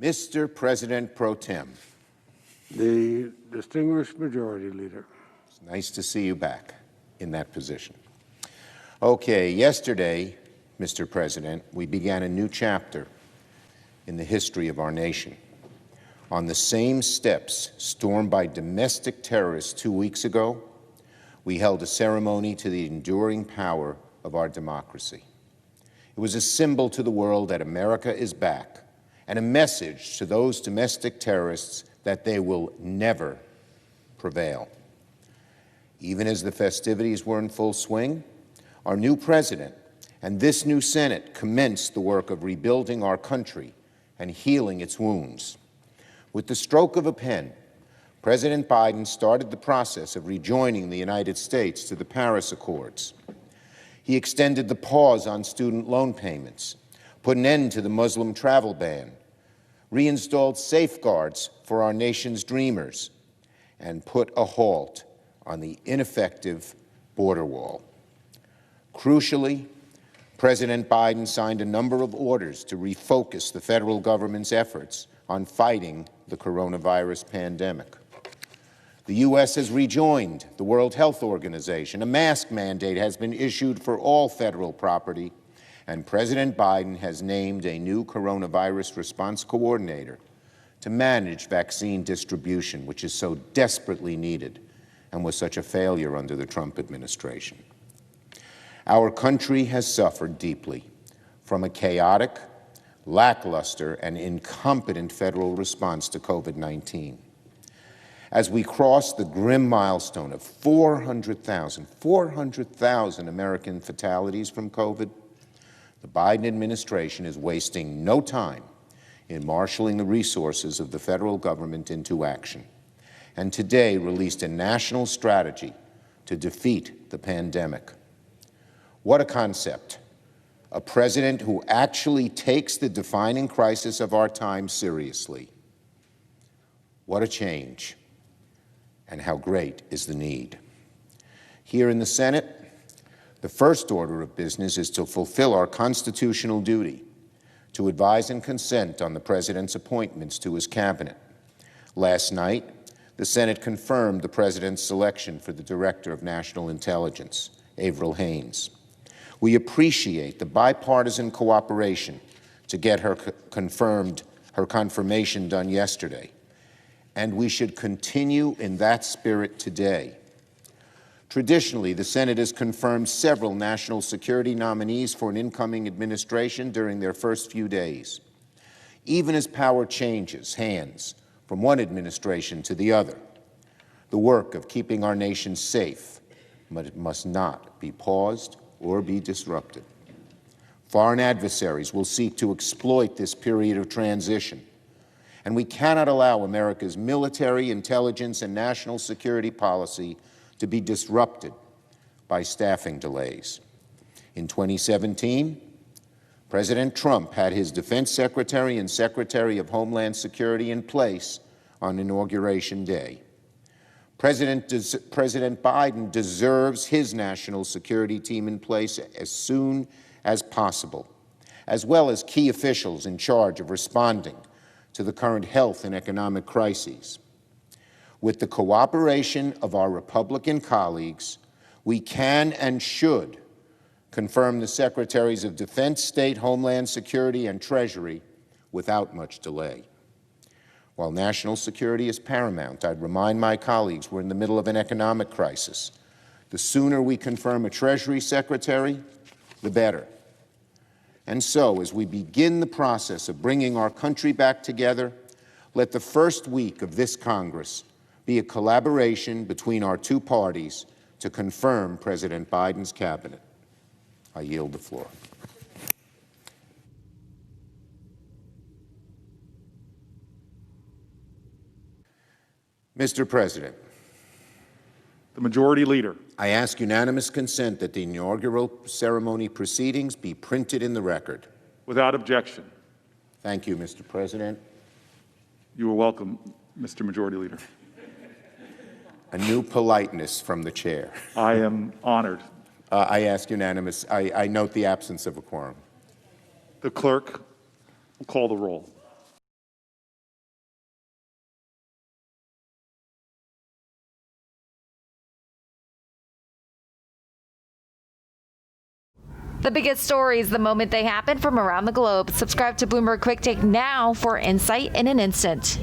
Mr. President Pro Tem. The distinguished Majority Leader. It's nice to see you back in that position. Okay, yesterday, Mr. President, we began a new chapter in the history of our nation. On the same steps stormed by domestic terrorists 2 weeks ago, we held a ceremony to the enduring power of our democracy. It was a symbol to the world that America is back, and a message to those domestic terrorists that they will never prevail. Even as the festivities were in full swing, our new president and this new Senate commenced the work of rebuilding our country and healing its wounds. With the stroke of a pen, President Biden started the process of rejoining the United States to the Paris Accords. He extended the pause on student loan payments, put an end to the Muslim travel ban, reinstalled safeguards for our nation's dreamers, and put a halt on the ineffective border wall. Crucially, President Biden signed a number of orders to refocus the federal government's efforts on fighting the coronavirus pandemic. The U.S. has rejoined the World Health Organization. A mask mandate has been issued for all federal property, and President Biden has named a new coronavirus response coordinator to manage vaccine distribution, which is so desperately needed and was such a failure under the Trump administration. Our country has suffered deeply from a chaotic, lackluster, and incompetent federal response to COVID-19. As we cross the grim milestone of 400,000 American fatalities from COVID, the Biden administration is wasting no time in marshaling the resources of the federal government into action, and today released a national strategy to defeat the pandemic. What a concept! A president who actually takes the defining crisis of our time seriously. What a change, and how great is the need. Here in the Senate, the first order of business is to fulfill our constitutional duty to advise and consent on the president's appointments to his cabinet. Last night, the Senate confirmed the president's selection for the Director of National Intelligence, Avril Haines. We appreciate the bipartisan cooperation to get her confirmation done yesterday, and we should continue in that spirit today. Traditionally, the Senate has confirmed several national security nominees for an incoming administration during their first few days. Even as power changes hands from one administration to the other, the work of keeping our nation safe must not be paused or be disrupted. Foreign adversaries will seek to exploit this period of transition, and we cannot allow America's military, intelligence, and national security policy to be disrupted by staffing delays. In 2017, President Trump had his Defense Secretary and Secretary of Homeland Security in place on Inauguration Day. President Biden deserves his national security team in place as soon as possible, as well as key officials in charge of responding to the current health and economic crises. With the cooperation of our Republican colleagues, we can and should confirm the Secretaries of Defense, State, Homeland Security, and Treasury without much delay. While national security is paramount, I'd remind my colleagues we're in the middle of an economic crisis. The sooner we confirm a Treasury Secretary, the better. And so, as we begin the process of bringing our country back together, let the first week of this Congress be a collaboration between our two parties to confirm President Biden's cabinet. I yield the floor. Mr. President, the Majority Leader. I ask unanimous consent that the inaugural ceremony proceedings be printed in the record. Without objection. Thank you, Mr. President. You are welcome, Mr. Majority Leader. A new politeness from the chair. I am honored. I ask unanimous. I note the absence of a quorum. The clerk will call the roll. The biggest stories the moment they happen from around the globe. Subscribe to Bloomberg Quick Take now for insight in an instant.